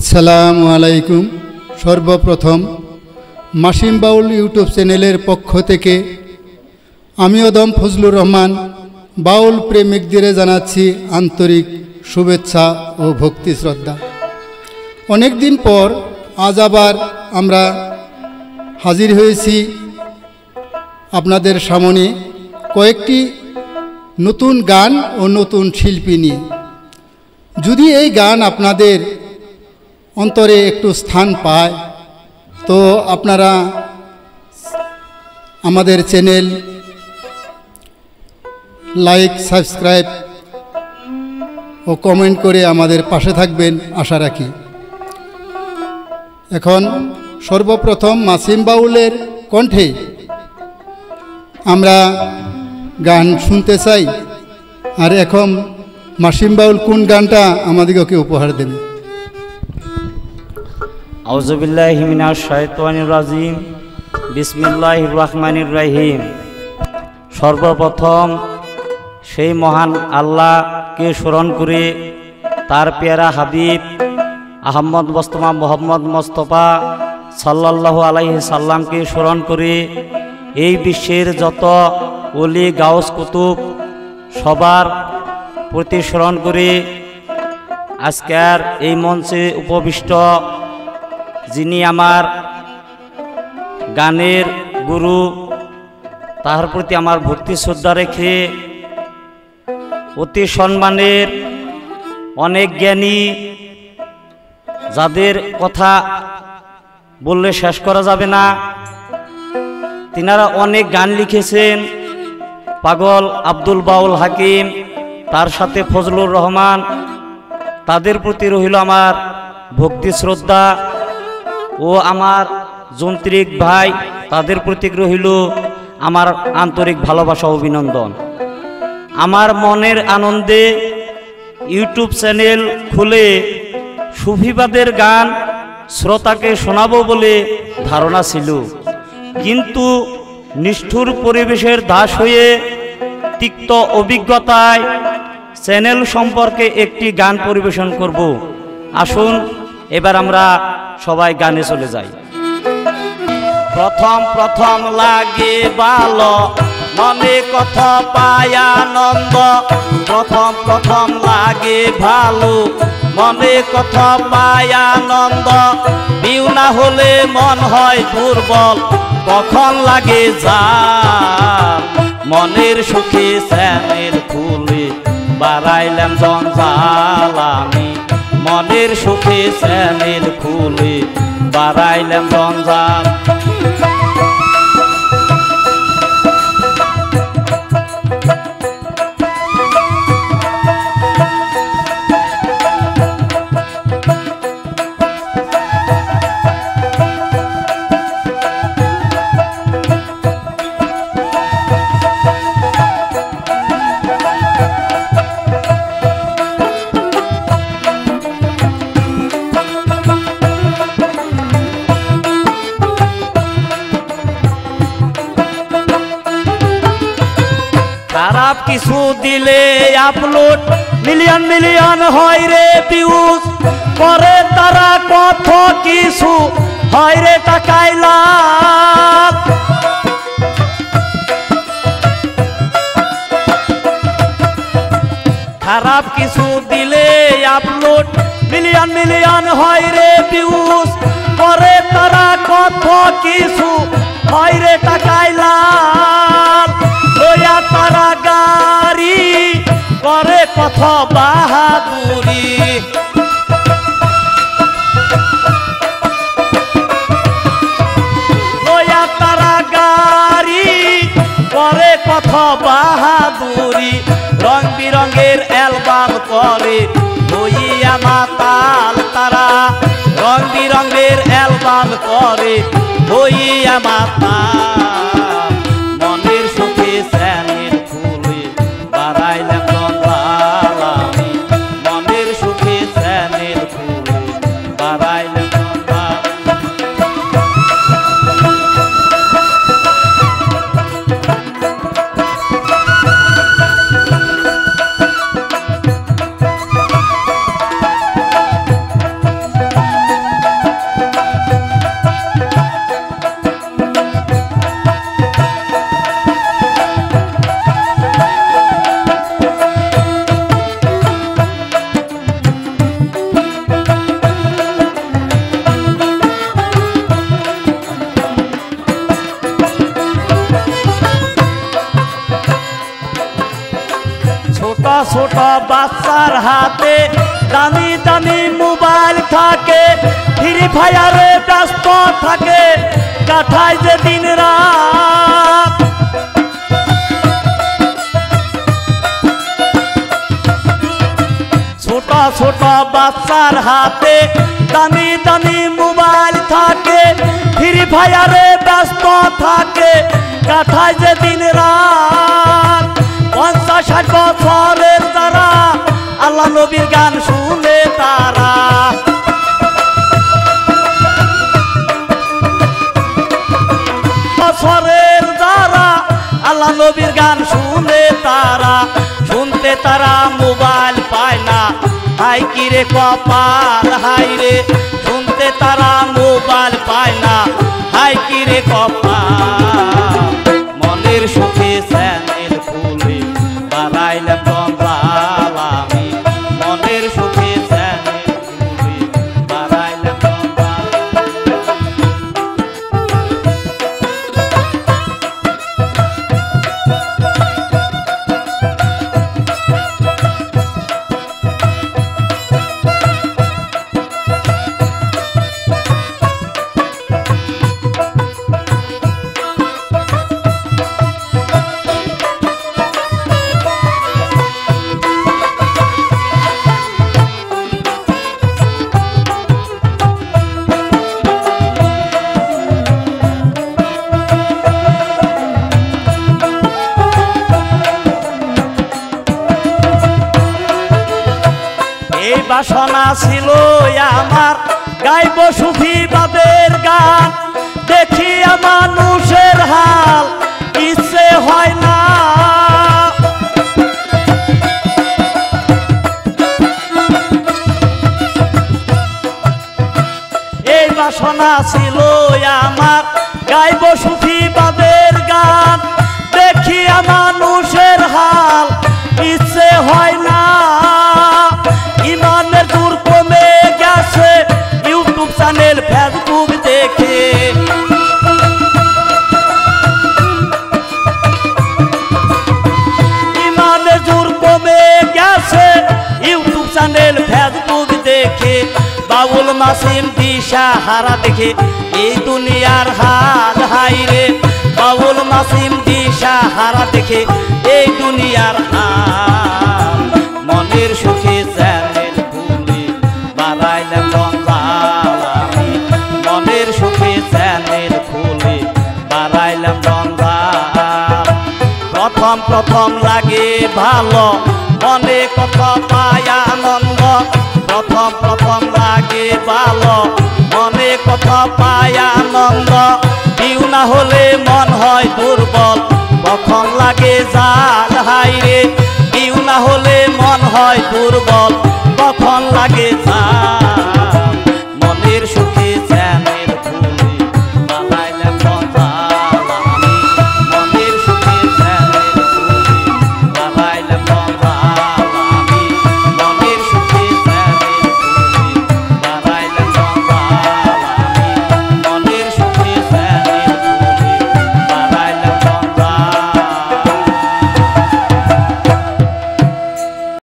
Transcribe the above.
আসসালামু আলাইকুম। সর্বপ্রথম মাসিম বাউল ইউটিউব চ্যানেলের পক্ষ থেকে আমি অদম ফজলুর রহমান বাউল প্রেমিকদের জানাচ্ছি আন্তরিক শুভেচ্ছা ও ভক্তি শ্রদ্ধা। অনেক দিন পর আজ আবার আমরা হাজির হয়েছি আপনাদের সামনে কয়েকটি নতুন গান ও নতুন শিল্পী নিয়ে। যদি এই গান আপনাদের অন্তরে একটু স্থান পায় তো আপনারা আমাদের চ্যানেল লাইক, সাবস্ক্রাইব ও কমেন্ট করে আমাদের পাশে থাকবেন আশা রাখি। এখন সর্বপ্রথম মাসিম বাউলের কণ্ঠে আমরা গান শুনতে চাই। আর এখন মাসিম বাউল কোন গানটা আমাদেরকে উপহার দেবে? আউযুবিল্লাহি মিনাশ শাইতানির রাজিম, বিসমিল্লাহির রহমানির রহিম। সর্বপ্রথম সেই মহান আল্লাহকে স্মরণ করে তার পেয়ারা হাবিব আহমদ মোস্তফা মোহাম্মদ মোস্তফা সাল্লাল্লাহু আলাইহি সাল্লামকে স্মরণ করে এই বিশ্বের যত ওলি গাউস কুতুব সবার প্রতি স্মরণ করে আজকের এই মঞ্চে উপবিষ্ট যিনি আমার গানের গুরু, তার প্রতি আমার ভক্তি শ্রদ্ধা রেখে অতি সম্মানের অনেক জ্ঞানী, যাদের কথা বললে শেষ করা যাবে না, তিনারা অনেক গান লিখেছেন। পাগল আব্দুল বাউল হাকিম, তার সাথে ফজলুর রহমান, তাদের প্রতি রহিল আমার ভক্তি শ্রদ্ধা ও আমার যন্ত্রিক ভাই, তাদের প্রতি রহিল আমার আন্তরিক ভালোবাসা অভিনন্দন। আমার মনের আনন্দে ইউটিউব চ্যানেল খুলে সুফিবাদের গান শ্রোতাকে শোনাবো বলে ধারণা ছিল, কিন্তু নিষ্ঠুর পরিবেশের দাস হয়ে তিক্ত অভিজ্ঞতায় চ্যানেল সম্পর্কে একটি গান পরিবেশন করব। আসুন এবার আমরা সবাই গানে চলে যাই। প্রথম প্রথম লাগে ভালো, মনে কথা পায় আনন্দ। প্রথম প্রথম লাগে ভালো, মনে কথা পায় আনন্দ। বিউ না হলে মন হয় দুর্বল, কখন লাগে জান। মনের সুখে চ্যানেল খুলে বাড়াইলাম জঞ্জাল আমি। মনের সুখে চ্যানেল খুলে বাড়াইলাম জঞ্জাল। খারাপ কিছু দিলে আপলোড মিলিয়ন মিলিয়ন হয় রে ভিউজ, করে তারা কত কিছু হয় রে টাকায় লাভ। খারাপ কিছু দিলে আপলোড মিলিয়ন মিলিয়ন হয় রে ভিউজ, করে তারা কত কিছু হয় রে টাকায় লাভ। লইয়া তারা গাড়ি করে কত বাহাদুরি, লইয়া তারা গাড়ি করে কত বাহাদুরি। রং বিরঙের অ্যালবাম করে লইয়া মাতাল তারা। রং বিরঙের অ্যালবাম করে লইয়া মাতাল। মনের সুখে চ্যানেল খুলে বাড়াইলাম জঞ্জাল আমি। মনের সুখে চ্যানেল খুলে বাড়াইলাম জঞ্জাল। ছোট বাচ্চার হাতে দামি দামি মোবাইল থাকে, ফ্রি ফায়ারে ব্যস্ত থাকে, কাটায় যে দিন রাত। ছোট ছোট বাচ্চার হাতে দামি দামি মোবাইল থাকে, ফ্রি ফায়ারে ব্যস্ত থাকে, কাটায় যে দিন রাত। 50-60 বছরের যারা আল্লাহ নবীর গান শুনে তারা, বছরের যারা আল্লাহ নবীর গান শুনে তারা, শুনতে তারা মোবাইল পায় না, হাই কিরে কপাল হাই রে। শুনতে তারা মোবাইল পায় না, হাই কিরে কপাল। মনের সুখে চ্যানেল খুলে বাড়াইলাম জঞ্জাল আমি, মনের সুখে চ্যানেল খুলে বাড়াইলাম জঞ্জাল। এই বাসনা ছিল আমার গাইব সুফি বাবের গান, দেখি মানুষের হাল ইচ্ছে হয় না। এই বাসনা ছিল আমার গাইব সুফি বাবের গান, দেখি মানুষের হাল ইচ্ছে হয় না। ইমানের দূর কমে গেছে ইউটিউব চ্যানেল ফেসবুক দেখে, ইমানের দূর কমে গেছে ইউটিউব চ্যানেল ফেসবুক দেখে। বাউল মাসিম দিশা হারা দেখে এই দুনিয়ার হাল হাই রে। বাউল মাসিম দিশা হারা দেখে এই দুনিয়ার হাল। মনের সুখে চ্যানেল খুলে বাড়াইলাম জঞ্জাল আমি, মনের সুখে চ্যানেল খুলে বাড়াইলাম জঞ্জাল। প্রথম প্রথম লাগে ভালো, মনে কত পায় আনন্দ। প্রথম প্রথম লাগে ভালো, মনে কত পায় আনন্দ। ভিউ না হলে মন হয় দুর্বল, কখন লাগে জাল হাই রে। ভিউ না হলে মন হয় দুর্বল, কখন লাগে জাল।